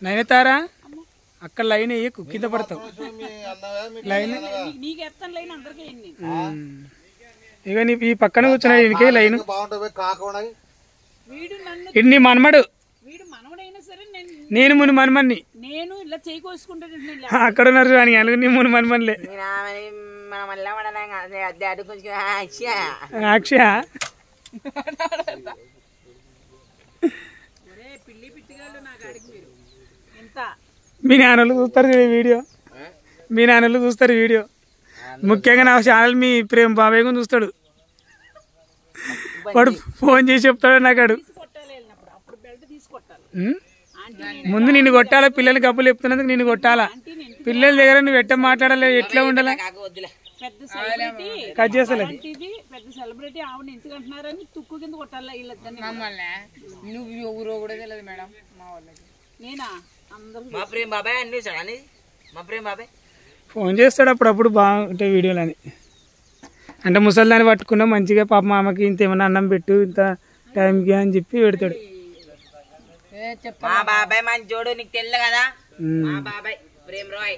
నైనతారా అక్కడ లైన్ వేయకు కింద పడతావు లైన్ ఇక నీ ఈ పక్కన కూర్చున్నాడు ఈయనకే లైన్ ఇన్ని మనమడు నేను ముని మనమన్ని అక్కడ ఉన్నారు అని అలుగు నీ ముని మనమనిలే అక్షయ మీ నాన్నలు చూస్తారు వీడియో మీ నాన్నలు చూస్తారు వీడియో ముఖ్యంగా నా ఛానల్ మీ ప్రేమ బాబాయ్ కూడా చూస్తాడు వాడు ఫోన్ చేసి చెప్తాడు నాకాడు ముందు నిన్ను కొట్టాలా పిల్లలు కప్పులు చెప్తున్నందుకు నిన్ను కొట్టాలా పిల్లల దగ్గర నువ్వు ఎట్ట మాట్లాడాలి ఎట్లా ఉండాలా కట్ చేస్తలే ఫోన్ చేస్తాడు అప్పుడప్పుడు బాగుంటాయి వీడియోలు అని అంటే ముసలిదాన్ని పట్టుకున్నా మంచిగా పాప మామకి ఇంత ఏమన్నా అన్నం పెట్టు ఇంత టైంకి అని చెప్పి పెడతాడు మా బాబాయ్ మంచి జోడు నీకు తెల్ల కదా మా బాబాయ్ ప్రేమ్ రాయ్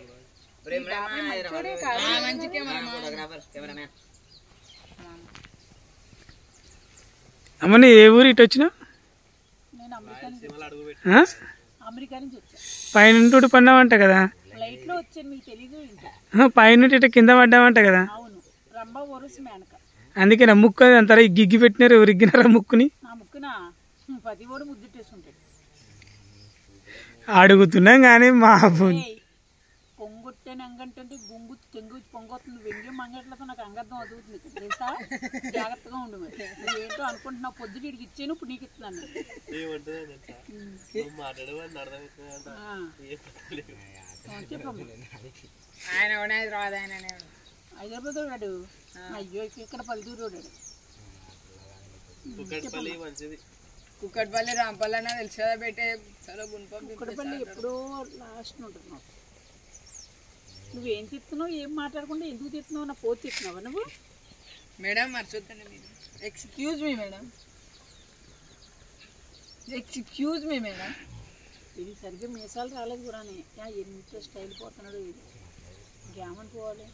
అమ్మని ఏ ఊరు ఇటు వచ్చినా పైన పడినావంట కదా పైన ఇటు కింద పడ్డామంట కదా అందుకే నా ముక్కు అంటారా గిగ్గి పెట్టినారు రిగ్గినారా ముక్కుని అడుగుతున్నాం కానీ మా పొంగొట్టేనంగంటే గుంగు తెంగు పొంగొస్తుంది వెంగి మంగట్లతో నాకు అంగర్థం అవుతుంది తెలుసా జాగ్రత్తగా ఉండు మరి ఏంటో అనుకుంటున్నా పొద్దుటికి ఇచ్చాను ఇప్పుడు నీకు ఇస్తున్నాను హైదరాబాద్ వాడు అయ్యో ఇక్కడ పల్లెటూరు వాడాడు కుక్కట్పల్లి రాంపల్లి అన్న తెలుసు కదా పెట్టే కుక్కట్పల్లి ఎప్పుడో లాస్ట్ ఉంటుంది నాకు నువ్వేం తిప్పుతున్నావు ఏం మాట్లాడకుండా ఎందుకు తిప్పుతున్నావు నా పోతు తిప్పుతున్నావా నువ్వు మేడం మర్చిపోతాను మీరు excuse me madam excuse me madam ఇది సరిగ్గా మీసాలు రాలేదు కూడా ఎంత స్టైల్ పోతున్నాడు ఇది ఇంకేమని పోవాలి